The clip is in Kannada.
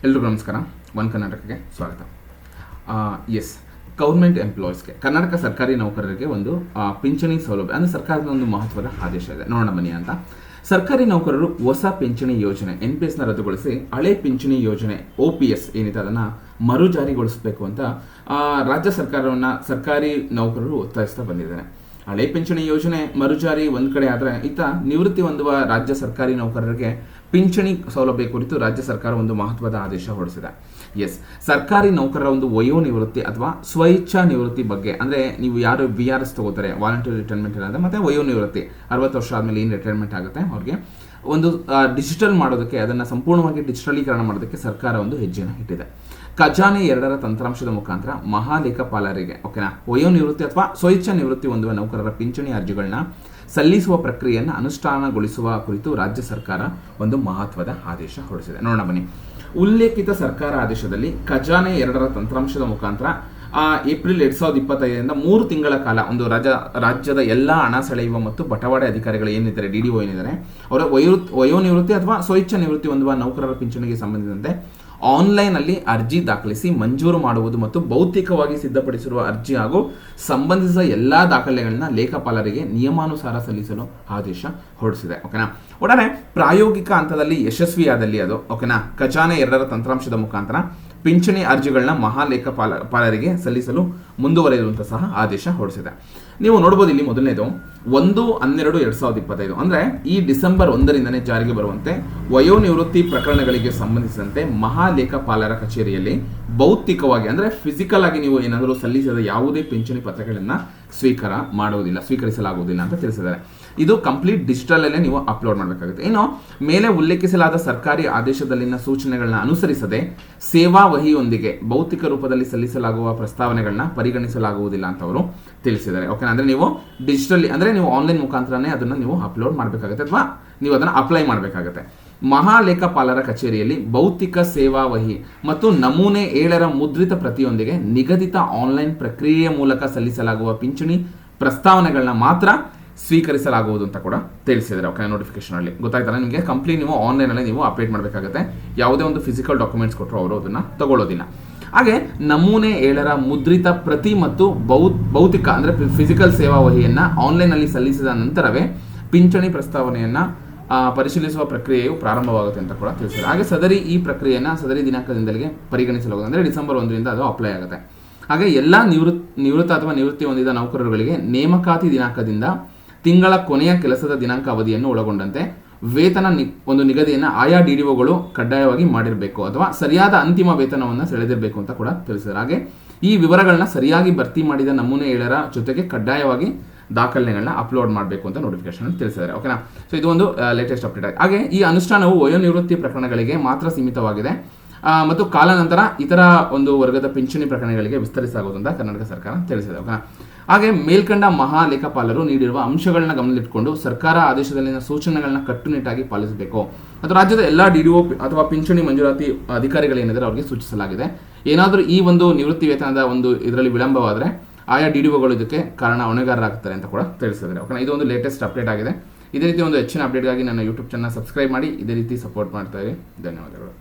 ಎಲ್ರಿಗೂ ನಮಸ್ಕಾರ. ಒನ್ ಕರ್ನಾಟಕಕ್ಕೆ ಸ್ವಾಗತ. ಎಸ್, ಗೌರ್ಮೆಂಟ್ ಎಂಪ್ಲಾಯೀಸ್ಗೆ, ಕರ್ನಾಟಕ ಸರ್ಕಾರಿ ನೌಕರರಿಗೆ ಒಂದು ಪಿಂಚಣಿ ಸೌಲಭ್ಯ ಅಂದರೆ ಸರ್ಕಾರದ ಒಂದು ಮಹತ್ವದ ಆದೇಶ ಇದೆ. ನೋಡೋಣ ಬನ್ನಿ ಅಂತ. ಸರ್ಕಾರಿ ನೌಕರರು ಹೊಸ ಪಿಂಚಣಿ ಯೋಜನೆ NPS ರದ್ದುಗೊಳಿಸಿ ಹಳೆ ಪಿಂಚಣಿ ಯೋಜನೆ OPS ಏನಿದೆ ಅದನ್ನು ಮರುಜಾರಿಗೊಳಿಸಬೇಕು ಅಂತ ರಾಜ್ಯ ಸರ್ಕಾರವನ್ನು ಸರ್ಕಾರಿ ನೌಕರರು ಒತ್ತಾಯಿಸ್ತಾ ಬಂದಿದ್ದಾರೆ. ಹಳೆ ಪಿಂಚಣಿ ಯೋಜನೆ ಮರುಜಾರಿ ಒಂದು ಕಡೆ ಆದರೆ ಇತ್ತ ನಿವೃತ್ತಿ ಹೊಂದುವ ರಾಜ್ಯ ಸರ್ಕಾರಿ ನೌಕರರಿಗೆ ಪಿಂಚಣಿ ಸೌಲಭ್ಯ ಕುರಿತು ರಾಜ್ಯ ಸರ್ಕಾರ ಒಂದು ಮಹತ್ವದ ಆದೇಶ ಹೊರಡಿಸಿದೆ. ಎಸ್, ಸರ್ಕಾರಿ ನೌಕರರ ಒಂದು ವಯೋನಿವೃತ್ತಿ ಅಥವಾ ಸ್ವಇಚ್ಛಾ ನಿವೃತ್ತಿ ಬಗ್ಗೆ, ಅಂದರೆ ನೀವು ಯಾರು VRS ತಗೋತಾರೆ, ವಾಲಂಟರಿ ರಿಟೈರ್ಮೆಂಟ್ ಇರೋದು, ಮತ್ತು ವಯೋನಿವೃತ್ತಿ 60 ವರ್ಷ ಆದಮೇಲೆ ಏನು ರಿಟೈರ್ಮೆಂಟ್ ಆಗುತ್ತೆ ಅವ್ರಿಗೆ ಒಂದು ಡಿಜಿಟಲ್ ಮಾಡೋದಕ್ಕೆ, ಅದನ್ನು ಸಂಪೂರ್ಣವಾಗಿ ಡಿಜಿಟಲೀಕರಣ ಮಾಡೋದಕ್ಕೆ ಸರ್ಕಾರ ಒಂದು ಹೆಜ್ಜೆಯನ್ನು ಇಟ್ಟಿದೆ. ಖಜಾನೆ 2ರ ತಂತ್ರಾಂಶದ ಮುಖಾಂತರ ಮಹಾಲೇಖಪಾಲರಿಗೆ ಓಕೆನಾ ವಯೋನಿವೃತ್ತಿ ಅಥವಾ ಸ್ವಇಚ್ಛಾ ನಿವೃತ್ತಿ ಹೊಂದುವ ನೌಕರರ ಪಿಂಚಣಿ ಅರ್ಜಿಗಳನ್ನ ಸಲ್ಲಿಸುವ ಪ್ರಕ್ರಿಯೆಯನ್ನು ಅನುಷ್ಠಾನಗೊಳಿಸುವ ಕುರಿತು ರಾಜ್ಯ ಸರ್ಕಾರ ಒಂದು ಮಹತ್ವದ ಆದೇಶ ಹೊರಡಿಸಿದೆ. ನೋಡೋಣ ಬನ್ನಿ. ಉಲ್ಲೇಖಿತ ಸರ್ಕಾರ ಆದೇಶದಲ್ಲಿ ಖಜಾನೆ 2ರ ತಂತ್ರಾಂಶದ ಮುಖಾಂತರ ಏಪ್ರಿಲ್ 2025ರಿಂದ 3 ತಿಂಗಳ ಕಾಲ ಒಂದು ರಾಜ್ಯದ ಎಲ್ಲ ಹಣ ಸೆಳೆಯುವ ಮತ್ತು ಬಟವಾಡೆ ಅಧಿಕಾರಿಗಳು ಏನಿದ್ದಾರೆ, DDO ಏನಿದ್ದಾರೆ, ಅವರ ವಯೋನಿವೃತ್ತಿ ಅಥವಾ ಸ್ವಇಚ್ಛಾ ನಿವೃತ್ತಿ ಹೊಂದುವ ನೌಕರರ ಪಿಂಚಣಿಗೆ ಸಂಬಂಧಿಸಿದಂತೆ ಆನ್ಲೈನ್ನಲ್ಲಿ ಅರ್ಜಿ ದಾಖಲಿಸಿ ಮಂಜೂರು ಮಾಡುವುದು ಮತ್ತು ಭೌತಿಕವಾಗಿ ಸಿದ್ಧಪಡಿಸಿರುವ ಅರ್ಜಿ ಹಾಗೂ ಸಂಬಂಧಿಸಿದ ಎಲ್ಲಾ ದಾಖಲೆಗಳನ್ನ ಲೇಖಪಾಲರಿಗೆ ನಿಯಮಾನುಸಾರ ಸಲ್ಲಿಸಲು ಆದೇಶ ಹೊರಡಿಸಿದೆ. ಓಕೆನಾ. ಒಟ್ಟಾರೆ ಪ್ರಾಯೋಗಿಕ ಹಂತದಲ್ಲಿ ಯಶಸ್ವಿಯಾದಲ್ಲಿ ಅದು ಓಕೆನಾ ಖಜಾನೆ 2ರ ತಂತ್ರಾಂಶದ ಮುಖಾಂತರ ಪಿಂಚಣಿ ಅರ್ಜಿಗಳನ್ನ ಮಹಾಲೇಖಪಾಲರಿಗೆ ಸಲ್ಲಿಸಲು ಮುಂದುವರೆಯುವಂತ ಸಹ ಆದೇಶ ಹೊರಡಿಸಿದೆ. ನೀವು ನೋಡಬಹುದು ಇಲ್ಲಿ ಮೊದಲನೇದು 1/12/2025 ಅಂದ್ರೆ ಈ ಡಿಸೆಂಬರ್ 1ರಿಂದನೇ ಜಾರಿಗೆ ಬರುವಂತೆ ವಯೋನಿವೃತ್ತಿ ಪ್ರಕರಣಗಳಿಗೆ ಸಂಬಂಧಿಸಿದಂತೆ ಮಹಾಲೇಖಪಾಲರ ಕಚೇರಿಯಲ್ಲಿ ಭೌತಿಕವಾಗಿ ಅಂದ್ರೆ ಫಿಸಿಕಲ್ ಆಗಿ ನೀವು ಏನಾದರೂ ಸಲ್ಲಿಸಿದ ಯಾವುದೇ ಪಿಂಚಣಿ ಪತ್ರಗಳನ್ನ ಸ್ವೀಕರಿಸಲಾಗುವುದಿಲ್ಲ ಅಂತ ತಿಳಿಸಿದ್ದಾರೆ. ಇದು ಕಂಪ್ಲೀಟ್ ಡಿಜಿಟಲ್ ಅಲ್ಲೇ ನೀವು ಅಪ್ಲೋಡ್ ಮಾಡಬೇಕಾಗುತ್ತೆ. ಇನ್ನು ಮೇಲೆ ಉಲ್ಲೇಖಿಸಲಾದ ಸರ್ಕಾರಿ ಆದೇಶದಲ್ಲಿನ ಸೂಚನೆಗಳನ್ನ ಅನುಸರಿಸದೆ ಸೇವಾ ವಹಿಯೊಂದಿಗೆ ಭೌತಿಕ ರೂಪದಲ್ಲಿ ಸಲ್ಲಿಸಲಾಗುವ ಪ್ರಸ್ತಾವನೆಗಳನ್ನ ಪರಿಗಣಿಸಲಾಗುವುದಿಲ್ಲ ಅಂತ ಅವರು ತಿಳಿಸಿದ್ದಾರೆ. ಓಕೆ, ಅಂದ್ರೆ ನೀವು ಡಿಜಿಟಲಿ ಅಂದ್ರೆ ನೀವು ಆನ್ಲೈನ್ ಮುಖಾಂತರನೇ ಅದನ್ನ ನೀವು ಅಪ್ಲೋಡ್ ಮಾಡಬೇಕಾಗುತ್ತೆ ಅಥವಾ ನೀವು ಅದನ್ನ ಅಪ್ಲೈ ಮಾಡಬೇಕಾಗುತ್ತೆ. ಮಹಾಲೇಖಪಾಲರ ಕಚೇರಿಯಲ್ಲಿ ಭೌತಿಕ ಸೇವಾ ವಹಿ ಮತ್ತು ನಮೂನೆ 7ರ ಮುದ್ರಿತ ಪ್ರತಿಯೊಂದಿಗೆ ನಿಗದಿತ ಆನ್ಲೈನ್ ಪ್ರಕ್ರಿಯೆಯ ಮೂಲಕ ಸಲ್ಲಿಸಲಾಗುವ ಪಿಂಚಣಿ ಪ್ರಸ್ತಾವನೆಗಳನ್ನ ಮಾತ್ರ ಸ್ವೀಕರಿಸಲಾಗುವುದು ಅಂತ ಕೂಡ ತಿಳಿಸಿದ್ದಾರೆ. ಓಕೆ, ನೋಟಿಫಿಕೇಶನ್ ಅಲ್ಲಿ ಗೊತ್ತಾಯ್ತಲ್ಲ ನಿಮಗೆ. ಕಂಪ್ಲೀಟ್ ನೀವು ಆನ್ಲೈನ್ ಅಲ್ಲಿ ನೀವು ಅಪ್ಡೇಟ್ ಮಾಡಬೇಕಾಗುತ್ತೆ. ಯಾವುದೇ ಒಂದು ಫಿಸಿಕಲ್ ಡಾಕ್ಯುಮೆಂಟ್ಸ್ ಕೊಟ್ಟರು ಅವರು ಅದನ್ನ ತಗೊಳ್ಳೋದಿಲ್ಲ. ಹಾಗೆ ನಮೂನೆ 7ರ ಮುದ್ರಿತ ಪ್ರತಿ ಮತ್ತು ಭೌತಿಕ ಅಂದ್ರೆ ಫಿಸಿಕಲ್ ಸೇವಾ ವಹಿಯನ್ನ ಆನ್ಲೈನ್ ಅಲ್ಲಿ ಸಲ್ಲಿಸಿದ ನಂತರವೇ ಪಿಂಚಣಿ ಪ್ರಸ್ತಾವನೆಯನ್ನ ಪರಿಶೀಲಿಸುವ ಪ್ರಕ್ರಿಯೆಯು ಪ್ರಾರಂಭವಾಗುತ್ತೆ ಅಂತ ಕೂಡ ತಿಳಿಸಿದ್ದಾರೆ. ಹಾಗೆ ಈ ಪ್ರಕ್ರಿಯೆಯನ್ನು ಸದರಿ ದಿನಾಂಕದಿಂದಲೇ ಪರಿಗಣಿಸಲಾಗುತ್ತದೆ. ಅಂದರೆ ಡಿಸೆಂಬರ್ 1ರಿಂದ ಅದು ಅಪ್ಲೈ ಆಗುತ್ತೆ. ಹಾಗೆ ಎಲ್ಲ ನಿವೃತ್ತ ಅಥವಾ ನಿವೃತ್ತಿ ಹೊಂದಿದ ನೌಕರರುಗಳಿಗೆ ನೇಮಕಾತಿ ದಿನಾಂಕದಿಂದ ತಿಂಗಳ ಕೊನೆಯ ಕೆಲಸದ ದಿನಾಂಕ ಅವಧಿಯನ್ನು ಒಳಗೊಂಡಂತೆ ವೇತನ ಒಂದು ನಿಗದಿಯನ್ನು ಆಯಾ DDOಗಳು ಕಡ್ಡಾಯವಾಗಿ ಮಾಡಿರಬೇಕು ಅಥವಾ ಸರಿಯಾದ ಅಂತಿಮ ವೇತನವನ್ನು ಸೆಳೆದಿರಬೇಕು ಅಂತ ಕೂಡ ತಿಳಿಸಿದ್ದಾರೆ. ಹಾಗೆ ಈ ವಿವರಗಳನ್ನ ಸರಿಯಾಗಿ ಭರ್ತಿ ಮಾಡಿದ ನಮೂನೆ 7ರ ಜೊತೆಗೆ ಕಡ್ಡಾಯವಾಗಿ ದಾಖಲೆಗಳನ್ನ ಅಪ್ಲೋಡ್ ಮಾಡಬೇಕು ಅಂತ ನೋಟಿಫಿಕೇಶನ್ ತಿಳಿಸಿದ್ದಾರೆ. ಓಕೆನಾ. ಸೊ ಇದು ಒಂದು ಲೇಟೆಸ್ಟ್ ಅಪ್ಡೇಟ್ ಆಗಿದೆ. ಹಾಗೆ ಈ ಅನುಷ್ಠಾನವು ವಯೋನಿವೃತ್ತಿ ಪ್ರಕರಣಗಳಿಗೆ ಮಾತ್ರ ಸೀಮಿತವಾಗಿದೆ ಮತ್ತು ಕಾಲಾನಂತರ ಇತರ ಒಂದು ವರ್ಗದ ಪಿಂಚಣಿ ಪ್ರಕರಣಗಳಿಗೆ ವಿಸ್ತರಿಸಲಾಗುವುದು ಅಂತ ಕರ್ನಾಟಕ ಸರ್ಕಾರ ತಿಳಿಸಿದೆ. ಓಕೆನಾ. ಹಾಗೆ ಮೇಲ್ಕಂಡ ಮಹಾಲೇಖಪಾಲರು ನೀಡಿರುವ ಅಂಶಗಳನ್ನ ಗಮನದಲ್ಲಿಟ್ಟುಕೊಂಡು ಸರ್ಕಾರ ಆದೇಶದಲ್ಲಿನ ಸೂಚನೆಗಳನ್ನ ಕಟ್ಟುನಿಟ್ಟಾಗಿ ಪಾಲಿಸಬೇಕು ಮತ್ತು ರಾಜ್ಯದ ಎಲ್ಲ DDO ಅಥವಾ ಪಿಂಚಣಿ ಮಂಜೂರಾತಿ ಅಧಿಕಾರಿಗಳೇನಿದ್ದಾರೆ ಅವರಿಗೆ ಸೂಚಿಸಲಾಗಿದೆ. ಏನಾದರೂ ಈ ಒಂದು ನಿವೃತ್ತಿ ವೇತನದ ಒಂದು ಇದರಲ್ಲಿ ವಿಳಂಬವಾದರೆ ಆಯಾ DDOಗಳು ಇದಕ್ಕೆ ಹೊಣೆಗಾರರಾಗ್ತಾರೆ ಅಂತ ಕೂಡ ತಿಳಿಸಿದ್ದಾರೆ. ಓಕೆ, ಇದು ಒಂದು ಲೇಟೆಸ್ಟ್ ಅಪ್ಡೇಟ್ ಆಗಿದೆ. ಇದೇ ರೀತಿ ಒಂದು ಹೆಚ್ಚಿನ ಅಪ್ಡೇಟ್ಗಾಗಿ ನನ್ನ YouTube ಚಾನಲ್ ಸಬ್ಸ್ಕ್ರೈಬ್ ಮಾಡಿ ಇದೇ ರೀತಿ ಸಪೋರ್ಟ್ ಮಾಡ್ತಾ ಇರಿ. ಧನ್ಯವಾದಗಳು.